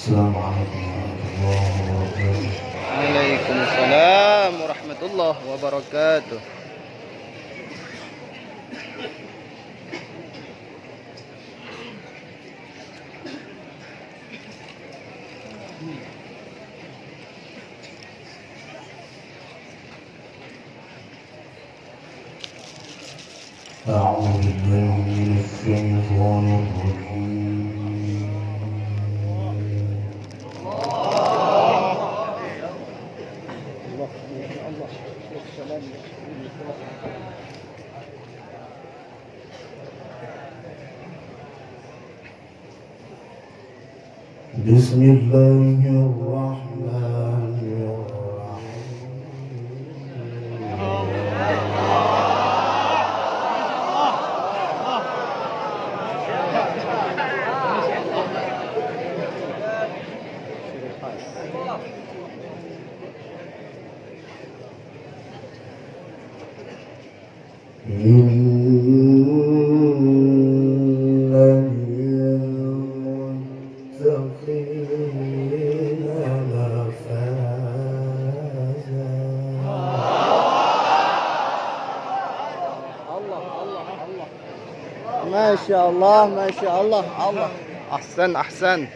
السلام عليكم ورحمة الله وبركاته. Waalaikumsalam warahmatullahi wabarakatuh. أعوذ بالله من الشيطان الرجيم. بسم الله الرحمن Masya Allah, Masya Allah, Allah. Ahsan, ahsan.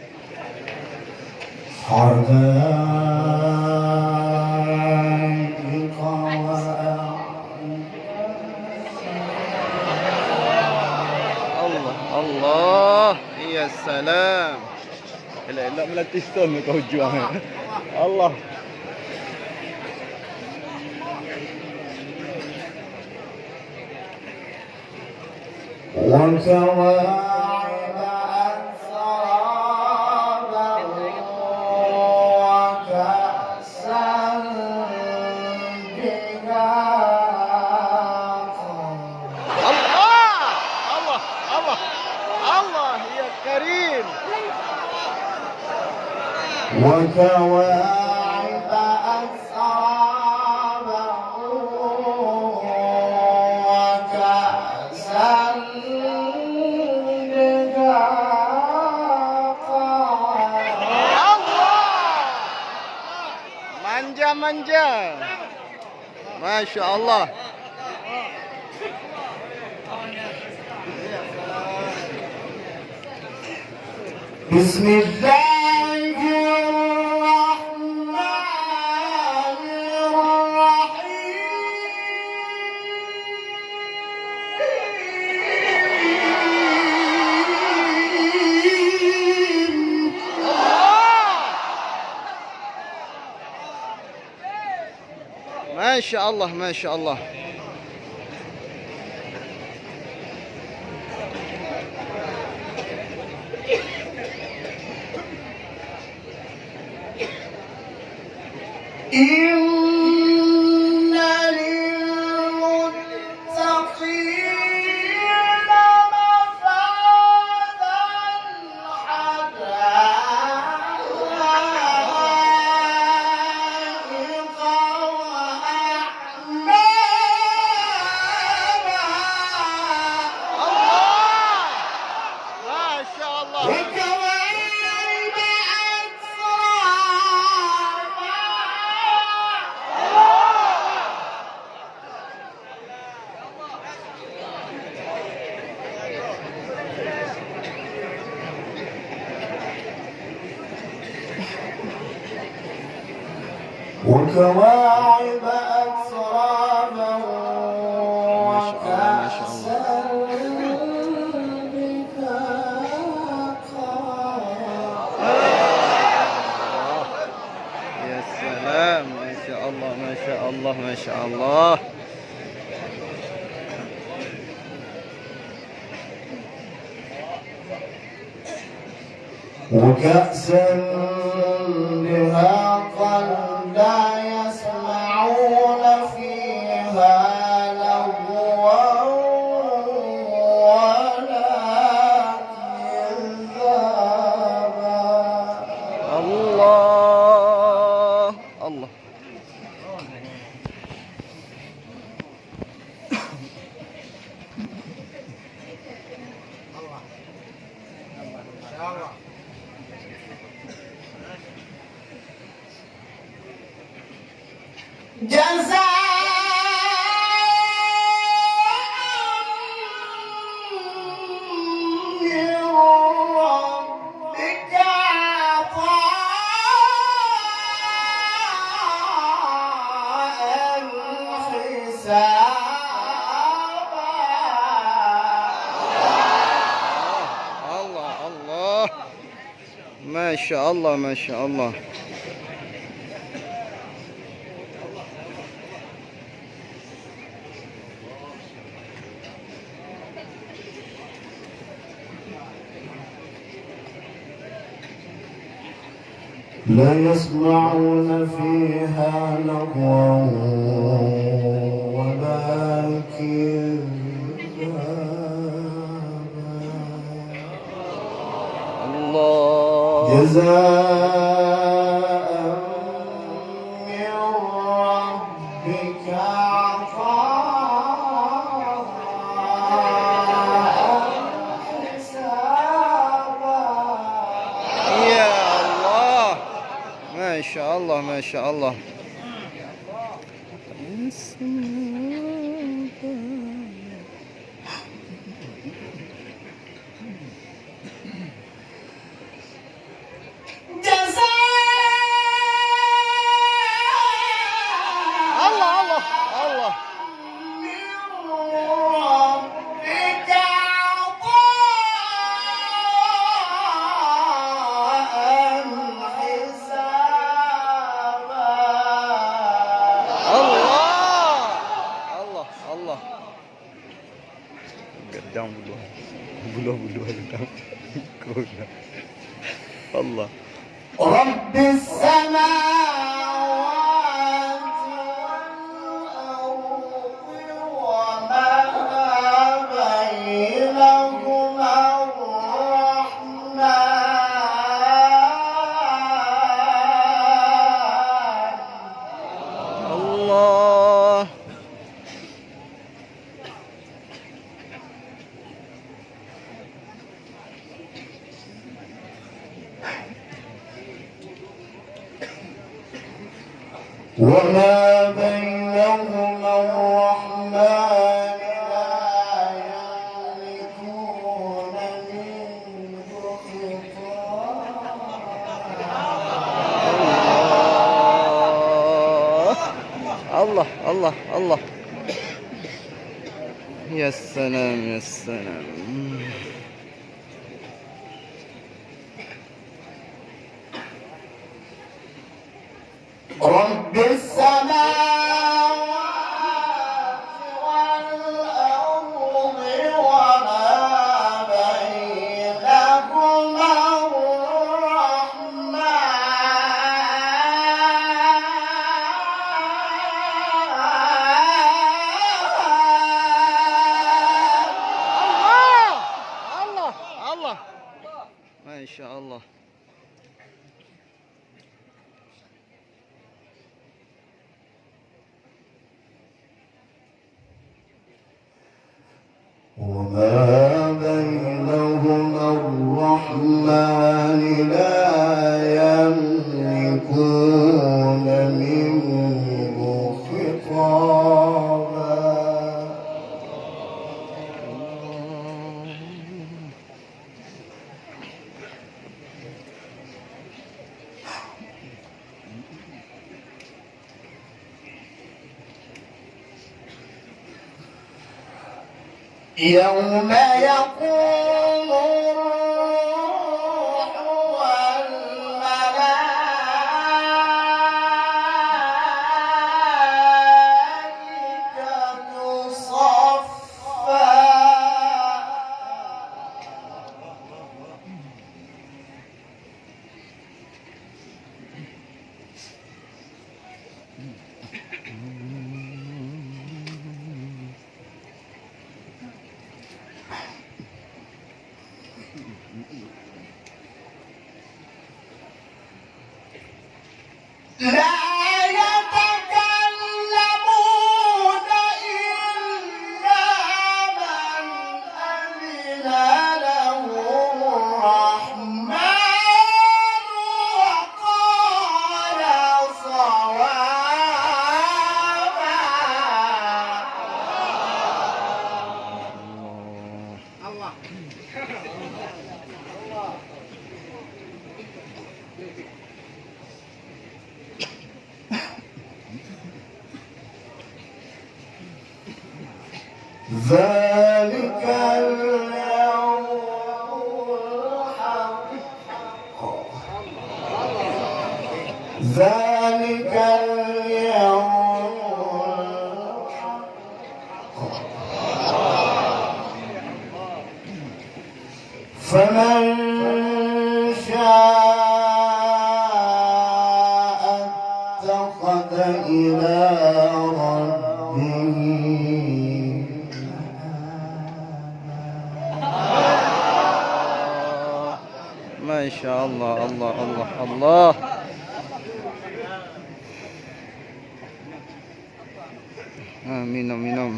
Allah, Allah. Ya salam. Elok-elok melatih stone kau juang. Allah. وكواعب أترابا وكأسا دهاقا. Allah, Allah, Allah, Allah. Ya Karim. وكواعب أترابا وكأسا Manja. Masya Allah. Bismillahirrahmanirrahim. Masya Allah, Masya Allah. Inna lilmuttaqina mafadan hadaiqa wa a'naba. Masya Allah. وكواعب أترابا. وكواعب أترابا وكأسا دهاقا. Ya salam. Masya Allah, Masya Allah, Masya Allah. وكأسا دهاقا لا يسمعون فيها لغوا ولا كذابا. Allah, Allah. ما شاء الله ما شاء الله. لا يسمعون فيها لغوا ولا كذابا. الله. جزاء من ربك عطاء حسابا. يا الله ما شاء الله ما شاء الله. الله الله الله. الله الله. قدام بلوه الله. رب السماوات والأرض وما بينهما الرحمن. الله. وما بينهما الرحمن لا يملكون منه خطابا. الله الله الله. يا سلام يا سلام. رب السماوات والأرض وما بينهما الرحمن. الله الله. ما شاء الله. وما بينهما الرحمن لا يملكون منه خطابا. يوم يقوم الروح والملائكة صفا. لا يتكلمون إلا من أذن له الرحمن وقال صوابا. الله. ذلك اليوم فمن شاء اتخذ إلى ربه ما شاء الله. الله الله الله. Minum minum.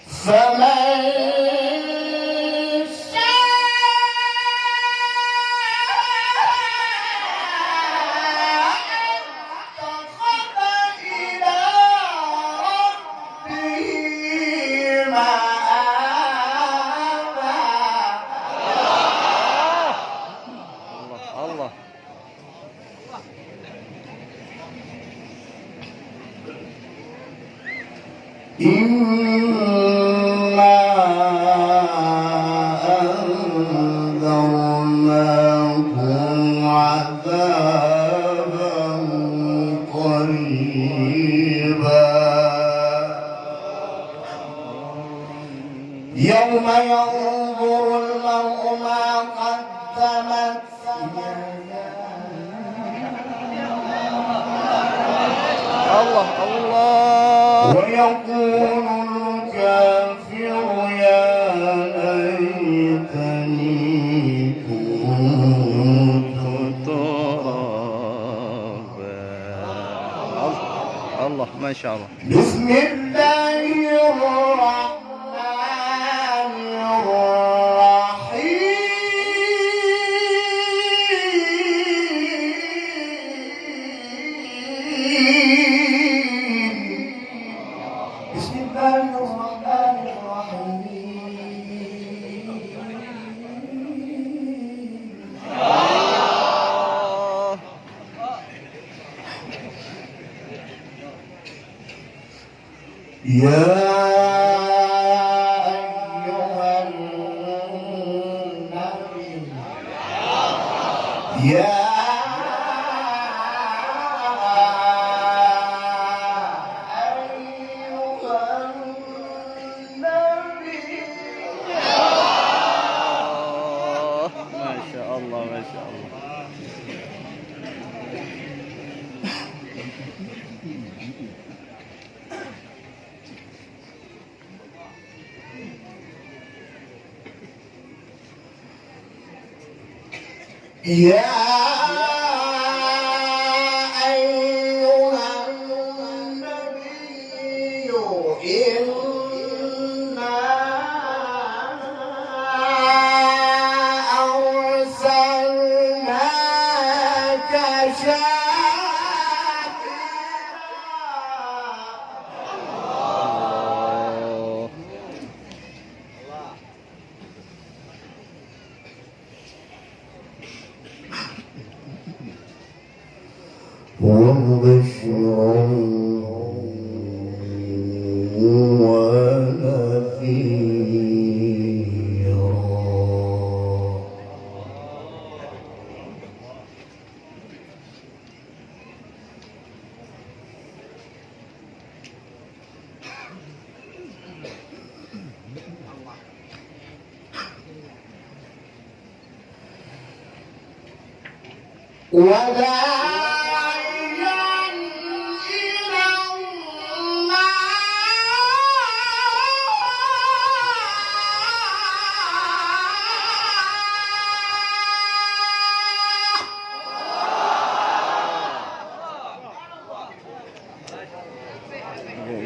فمن Allah. إنا أنذرناكم عذابا قريبا يوم ينظر المرء ما قدمت Allah Allah. ويقول الكافر يا ليتني كنت ترابا. Allah ما شاء الله. بسم الله الرحمن الرحيم بسم الله الرحمن الرحيم يا أيها النبي يا ما شاء الله ما شاء الله. يا أيها النبي إنا أرسلناك شاهدا ومبشرا ونذيرا وداعيا إلى الله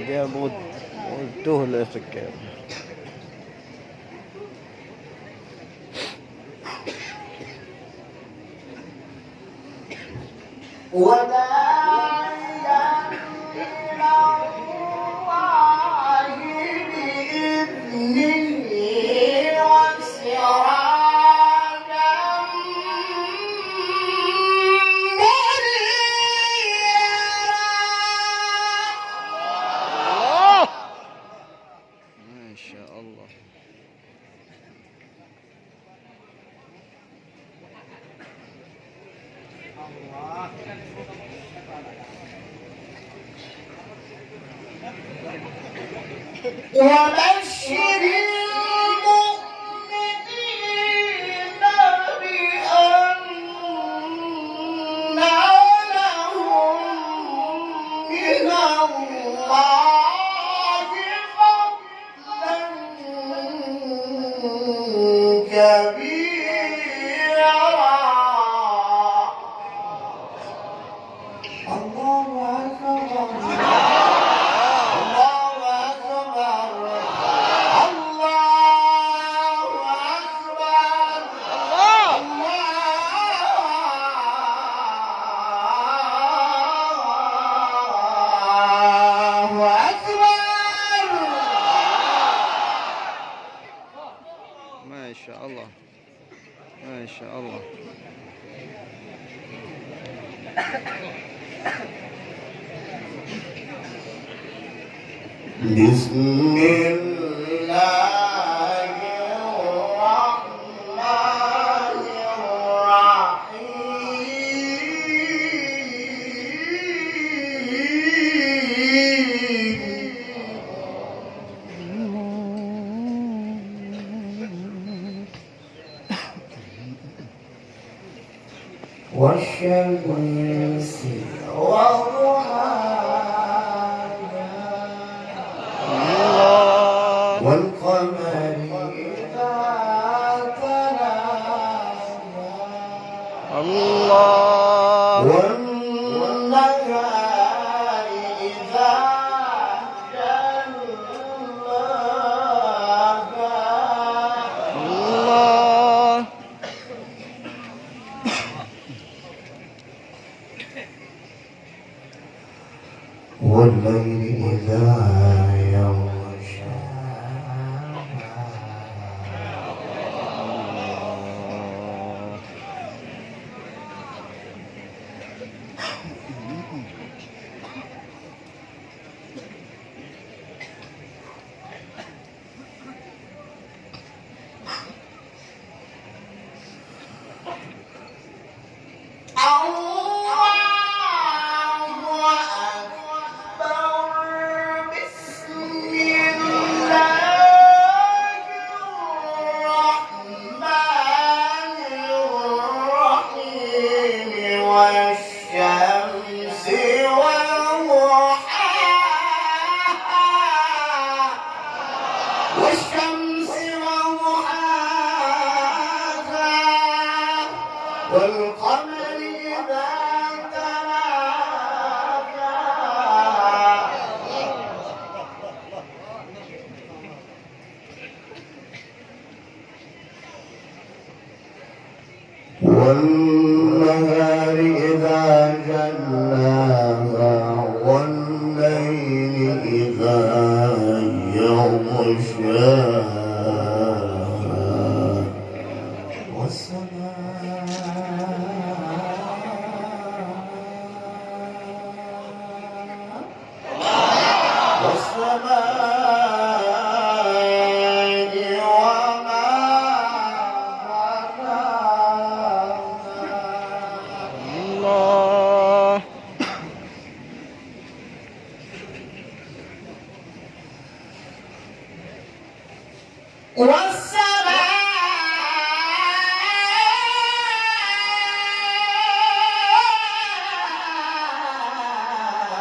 Dia butuh lah sekian. وداعيا إلى الله بإذنه وسراجا منيرا وبشر المؤمنين بأن لهم من الله فضلا كبيرا. الله أكبر. ما شاء الله ما شاء الله. بسم الله الرحمن الرحيم. والشمس وضحاها والقمر إذا تلاها والنهار إذا جلاها والليل إذا والشمس وضحاها والشمس وضحاها والقمر إذا تلاها والنهار إذا جلاها والليل إذا يغشاها والسماء وما الله.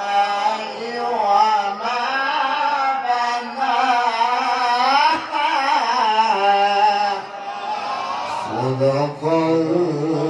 والسماء وما بناها صدق الله